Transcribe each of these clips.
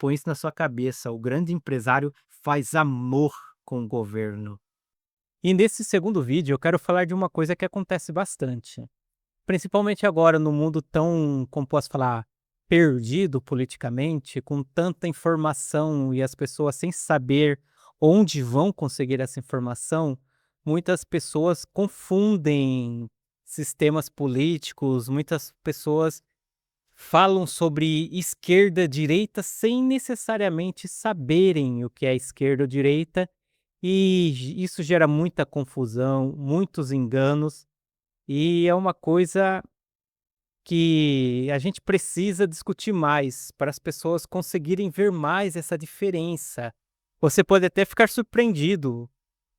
põe isso na sua cabeça, o grande empresário faz amor com o governo. E nesse segundo vídeo eu quero falar de uma coisa que acontece bastante, principalmente agora no mundo tão, como posso falar, perdido politicamente, com tanta informação e as pessoas sem saber onde vão conseguir essa informação, muitas pessoas confundem sistemas políticos, muitas pessoas falam sobre esquerda, direita, sem necessariamente saberem o que é esquerda ou direita, e isso gera muita confusão, muitos enganos, e é uma coisa que a gente precisa discutir mais para as pessoas conseguirem ver mais essa diferença. Você pode até ficar surpreendido,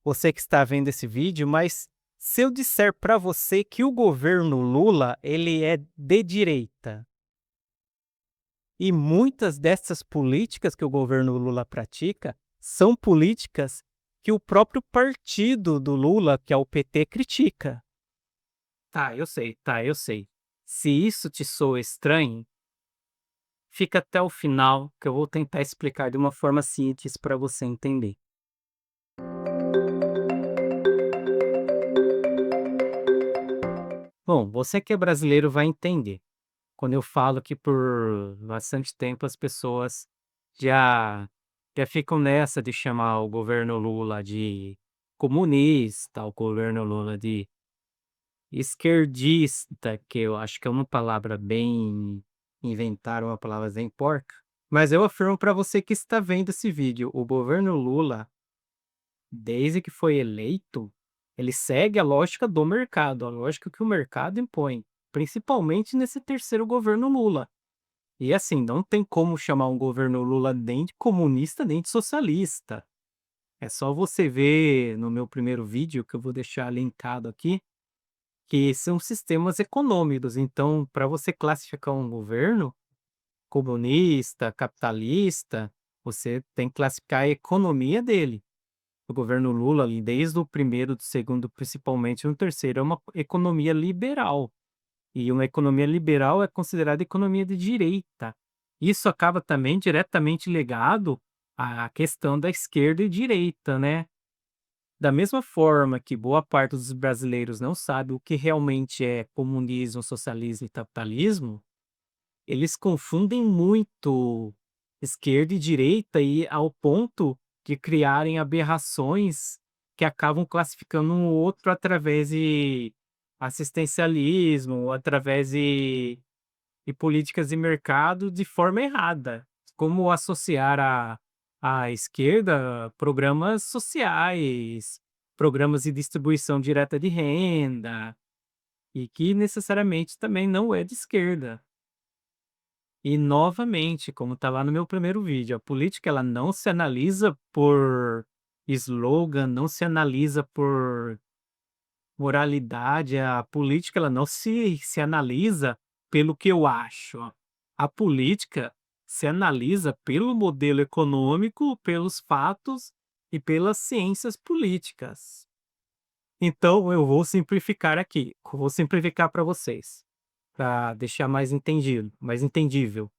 você que está vendo esse vídeo, mas se eu disser para você que o governo Lula, ele é de direita, e muitas dessas políticas que o governo Lula pratica são políticas que o próprio partido do Lula, que é o PT, critica. Tá, eu sei. Se isso te soa estranho, fica até o final que eu vou tentar explicar de uma forma simples para você entender. Bom, você que é brasileiro vai entender. Quando eu falo que por bastante tempo as pessoas já já ficam nessa de chamar o governo Lula de comunista, o governo Lula de esquerdista, que eu acho que é uma palavra bem inventaram uma palavra bem porca, mas eu afirmo para você que está vendo esse vídeo, o governo Lula, desde que foi eleito, ele segue a lógica do mercado, a lógica que o mercado impõe, principalmente nesse terceiro governo Lula. E assim, não tem como chamar um governo Lula nem de comunista, nem de socialista. É só você ver no meu primeiro vídeo, que eu vou deixar linkado aqui, que são sistemas econômicos. Então, para você classificar um governo comunista, capitalista, você tem que classificar a economia dele. O governo Lula, ali, desde o primeiro, do segundo, principalmente no terceiro, é uma economia liberal. E uma economia liberal é considerada economia de direita. Isso acaba também diretamente ligado à questão da esquerda e direita, né? Da mesma forma que boa parte dos brasileiros não sabe o que realmente é comunismo, socialismo e capitalismo, eles confundem muito esquerda e direita e ao ponto de criarem aberrações que acabam classificando um outro através de assistencialismo, através de políticas de mercado de forma errada. Como associar à esquerda programas sociais, programas de distribuição direta de renda, e que necessariamente também não é de esquerda. E novamente, como está lá no meu primeiro vídeo, a política ela não se analisa por slogan, não se analisa por moralidade, a política ela não se analisa pelo que eu acho. A política se analisa pelo modelo econômico, pelos fatos e pelas ciências políticas. Então eu vou simplificar aqui, vou simplificar para vocês, para deixar mais entendido, mais entendível.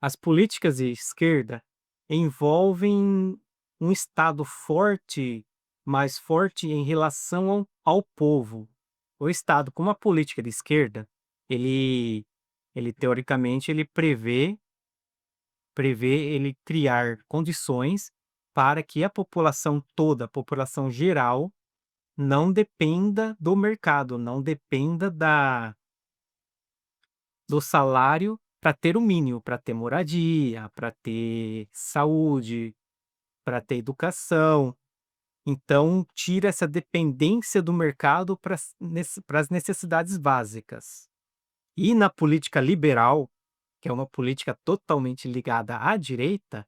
As políticas de esquerda envolvem um Estado forte, mais forte em relação ao povo. O Estado, com uma política de esquerda, ele, ele teoricamente ele prevê ele criar condições para que a população toda, a população geral, não dependa do mercado, não dependa do salário para ter o mínimo, para ter moradia, para ter saúde, para ter educação. Então, tira essa dependência do mercado para as necessidades básicas. E na política liberal, que é uma política totalmente ligada à direita,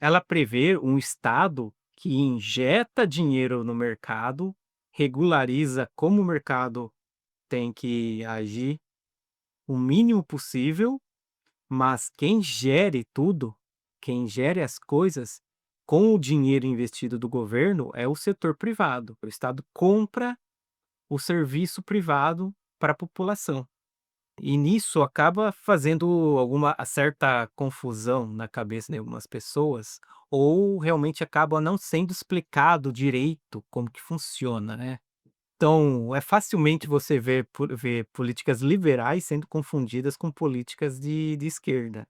ela prevê um Estado que injeta dinheiro no mercado, regulariza como o mercado tem que agir o mínimo possível. Mas quem gere tudo, quem gere as coisas com o dinheiro investido do governo é o setor privado. O Estado compra o serviço privado para a população. E nisso acaba fazendo alguma certa confusão na cabeça de algumas pessoas, ou realmente acaba não sendo explicado direito como que funciona, né. Então, é facilmente você ver políticas liberais sendo confundidas com políticas de esquerda.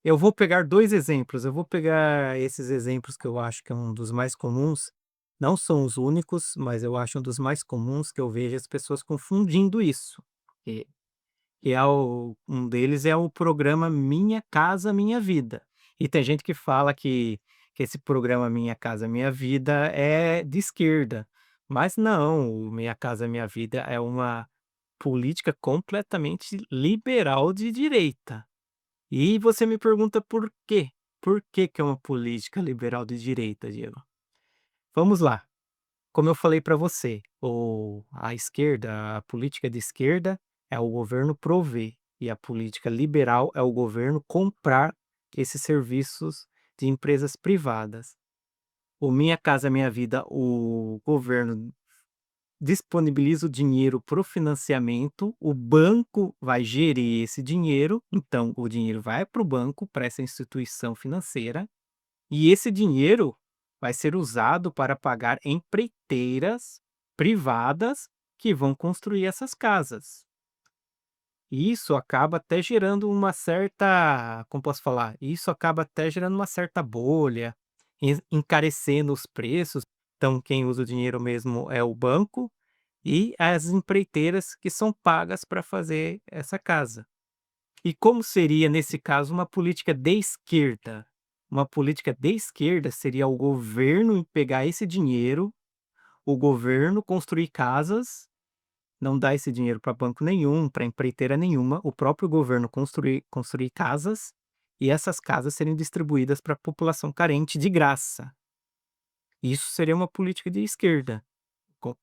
Eu vou pegar 2 exemplos, eu vou pegar esses exemplos que eu acho que é um dos mais comuns, não são os únicos, mas eu acho um dos mais comuns que eu vejo as pessoas confundindo isso, que um deles é o programa Minha Casa Minha Vida. E tem gente que fala que esse programa Minha Casa Minha Vida é de esquerda, mas não, o Minha Casa Minha Vida é uma política completamente liberal de direita. E você me pergunta por quê? Por que que é uma política liberal de direita, Diego? Vamos lá. Como eu falei para você, a esquerda, a política de esquerda é o governo prover e a política liberal é o governo comprar esses serviços de empresas privadas. O Minha Casa Minha Vida, o governo disponibiliza o dinheiro para o financiamento, o banco vai gerir esse dinheiro, então o dinheiro vai para o banco, para essa instituição financeira, e esse dinheiro vai ser usado para pagar empreiteiras privadas que vão construir essas casas. E isso acaba até gerando uma certa, como posso falar? Isso acaba até gerando uma certa bolha, encarecendo os preços. Então, quem usa o dinheiro mesmo é o banco e as empreiteiras que são pagas para fazer essa casa. E como seria, nesse caso, uma política de esquerda? Uma política de esquerda seria o governo pegar esse dinheiro, o governo construir casas, não dar esse dinheiro para banco nenhum, para empreiteira nenhuma, o próprio governo construir casas e essas casas serem distribuídas para a população carente de graça. Isso seria uma política de esquerda.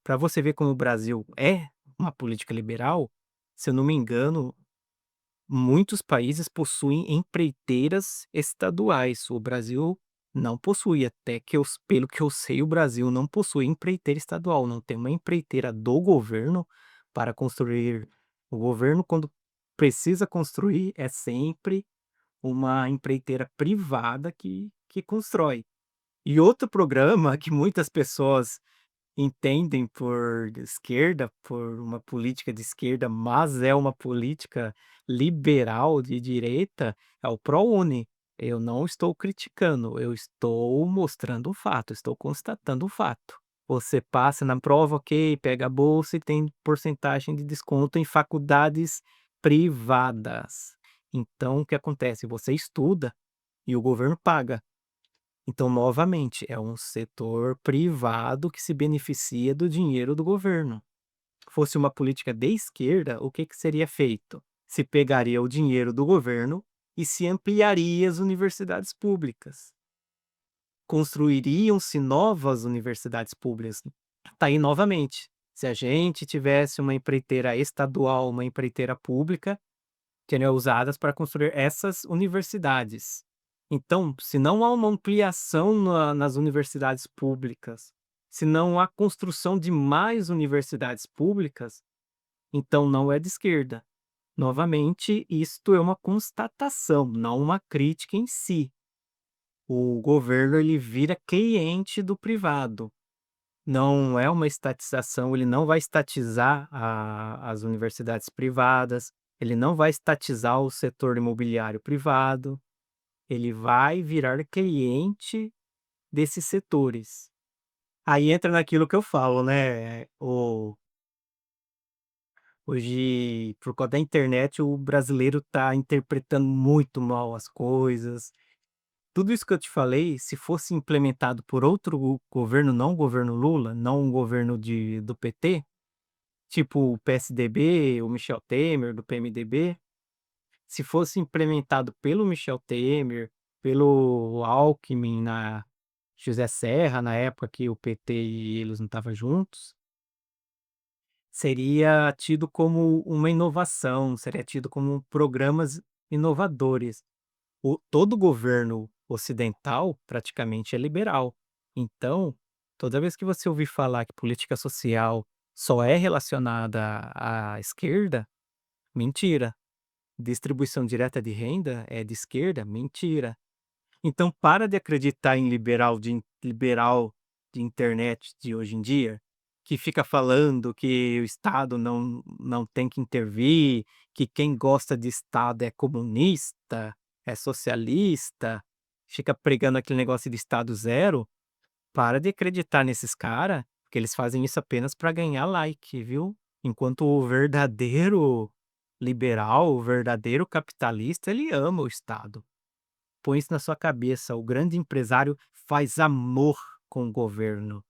Para você ver como o Brasil é uma política liberal, se eu não me engano, muitos países possuem empreiteiras estaduais. O Brasil não possui, até que pelo que eu sei, o Brasil não possui empreiteira estadual, não tem uma empreiteira do governo para construir. O governo, quando precisa construir, é sempre uma empreiteira privada que constrói. E outro programa que muitas pessoas entendem por esquerda, por uma política de esquerda, mas é uma política liberal de direita, é o ProUni. Eu não estou criticando, eu estou mostrando um fato, estou constatando um fato. Você passa na prova, ok, pega a bolsa e tem porcentagem de desconto em faculdades privadas. Então, o que acontece? Você estuda e o governo paga. Então, novamente, é um setor privado que se beneficia do dinheiro do governo. Fosse uma política de esquerda, o que que seria feito? Se pegaria o dinheiro do governo e se ampliaria as universidades públicas. Construiriam-se novas universidades públicas. Tá aí novamente. Se a gente tivesse uma empreiteira estadual, uma empreiteira pública, seriam usadas para construir essas universidades. Então, se não há uma ampliação nas universidades públicas, se não há construção de mais universidades públicas, então não é de esquerda. Novamente, isto é uma constatação, não uma crítica em si. O governo ele vira cliente do privado. Não é uma estatização, ele não vai estatizar as universidades privadas, ele não vai estatizar o setor imobiliário privado, ele vai virar cliente desses setores. Aí entra naquilo que eu falo, né, hoje, por conta da internet, o brasileiro está interpretando muito mal as coisas. Tudo isso que eu te falei, se fosse implementado por outro governo, não o governo Lula, não o governo do PT, tipo o PSDB, o Michel Temer do PMDB, se fosse implementado pelo Michel Temer, pelo Alckmin, José Serra, na época que o PT e eles não estavam juntos, seria tido como uma inovação, seria tido como programas inovadores. Todo governo ocidental praticamente é liberal. Então, toda vez que você ouvir falar que política social só é relacionada à esquerda, mentira. distribuição direta de renda é de esquerda? Mentira. Então para de acreditar em liberal de internet de hoje em dia, que fica falando que o Estado não tem que intervir, que quem gosta de Estado é comunista, é socialista, fica pregando aquele negócio de Estado zero. Para de acreditar nesses cara, porque eles fazem isso apenas para ganhar like, viu. Enquanto o verdadeiro liberal, o verdadeiro capitalista, ele ama o Estado. Põe isso na sua cabeça, o grande empresário faz amor com o governo,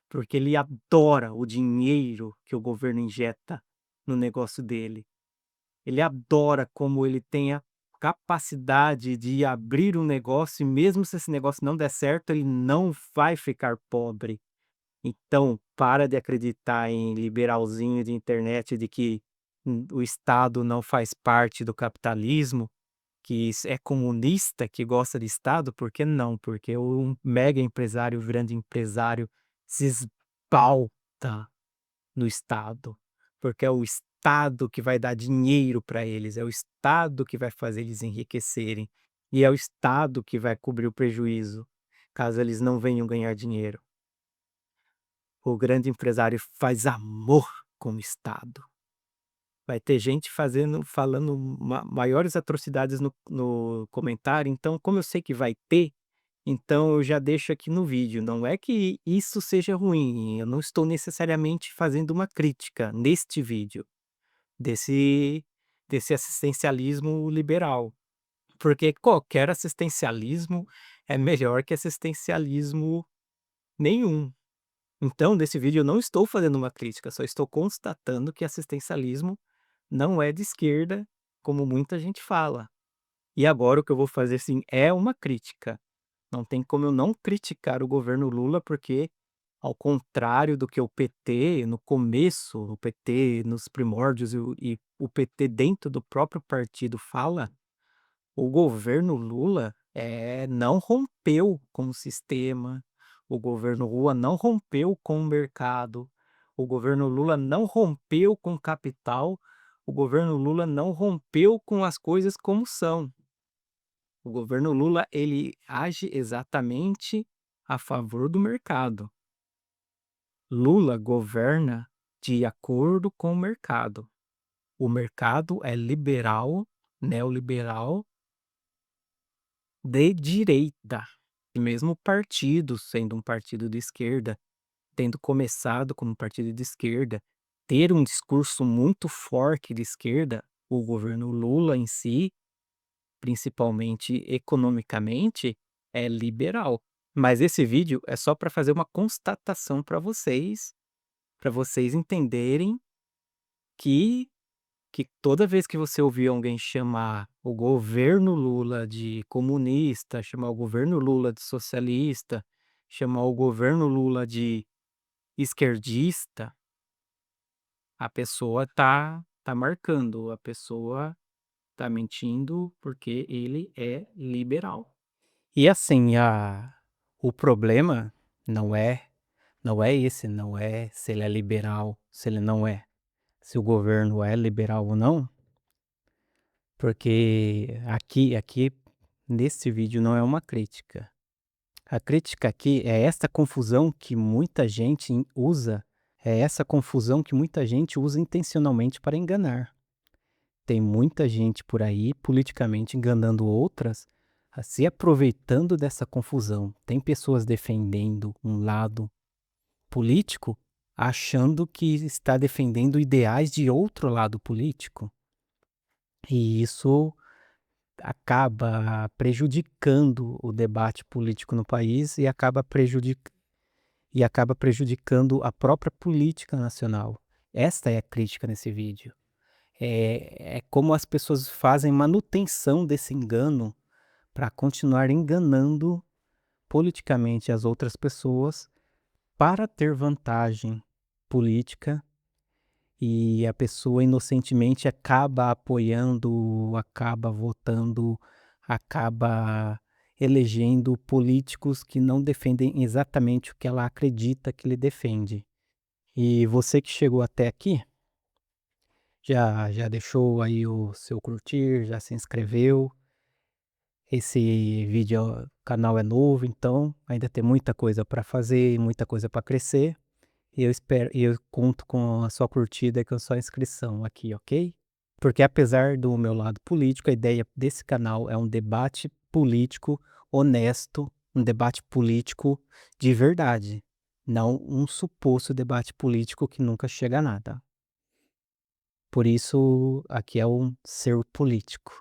porque ele adora o dinheiro que o governo injeta no negócio dele. Ele adora como ele tem a capacidade de abrir um negócio e mesmo se esse negócio não der certo, ele não vai ficar pobre. Então, para de acreditar em liberalzinho de internet de que, o Estado não faz parte do capitalismo, que é comunista, que gosta de Estado, porque não, porque um mega empresário, grande empresário se esbalta no Estado, porque é o Estado que vai dar dinheiro para eles, é o Estado que vai fazer eles enriquecerem, e é o Estado que vai cobrir o prejuízo, caso eles não venham ganhar dinheiro. O grande empresário faz amor com o Estado. Vai ter gente falando maiores atrocidades no comentário, então como eu sei que vai ter, então eu já deixo aqui no vídeo, não é que isso seja ruim, eu não estou necessariamente fazendo uma crítica neste vídeo, desse desse assistencialismo liberal, porque qualquer assistencialismo é melhor que assistencialismo nenhum. Então, nesse vídeo eu não estou fazendo uma crítica, só estou constatando que assistencialismo não é de esquerda, como muita gente fala. E agora o que eu vou fazer, sim, é uma crítica. Não tem como eu não criticar o governo Lula, porque, ao contrário do que o PT no começo, o PT nos primórdios e o PT dentro do próprio partido fala, o governo Lula, não rompeu com o sistema, o governo Lula não rompeu com o mercado, o governo Lula não rompeu com o capital, o governo Lula não rompeu com as coisas como são. O governo Lula, ele age exatamente a favor do mercado. Lula governa de acordo com o mercado. O mercado é liberal, neoliberal, de direita. Mesmo o partido sendo um partido de esquerda, tendo começado como um partido de esquerda, ter um discurso muito forte de esquerda, o governo Lula em si, principalmente economicamente, é liberal. Mas esse vídeo é só para fazer uma constatação para vocês entenderem que toda vez que você ouvir alguém chamar o governo Lula de comunista, chamar o governo Lula de socialista, chamar o governo Lula de esquerdista, a pessoa tá marcando, a pessoa tá mentindo, porque ele é liberal. E assim, o problema não é esse, não é se ele é liberal, se ele não é, se o governo é liberal ou não. Porque aqui nesse vídeo não é uma crítica. A crítica aqui é essa confusão que muita gente usa, é essa confusão que muita gente usa intencionalmente para enganar. Tem muita gente por aí politicamente enganando outras, se aproveitando dessa confusão. Tem pessoas defendendo um lado político, achando que está defendendo ideais de outro lado político. E isso acaba prejudicando o debate político no país e acaba prejudicando a própria política nacional. Esta é a crítica nesse vídeo. É como as pessoas fazem manutenção desse engano para continuar enganando politicamente as outras pessoas para ter vantagem política, e a pessoa inocentemente acaba apoiando, acaba votando, acaba elegendo políticos que não defendem exatamente o que ela acredita que ele defende. E você que chegou até aqui, Já deixou aí o seu curtir, já se inscreveu. Esse vídeo o canal é novo, então ainda tem muita coisa para fazer e muita coisa para crescer, e eu conto com a sua curtida e com a sua inscrição aqui, ok? Porque apesar do meu lado político, a ideia desse canal é um debate político honesto, um debate político de verdade, não um suposto debate político que nunca chega a nada. Por isso, aqui é um ser político.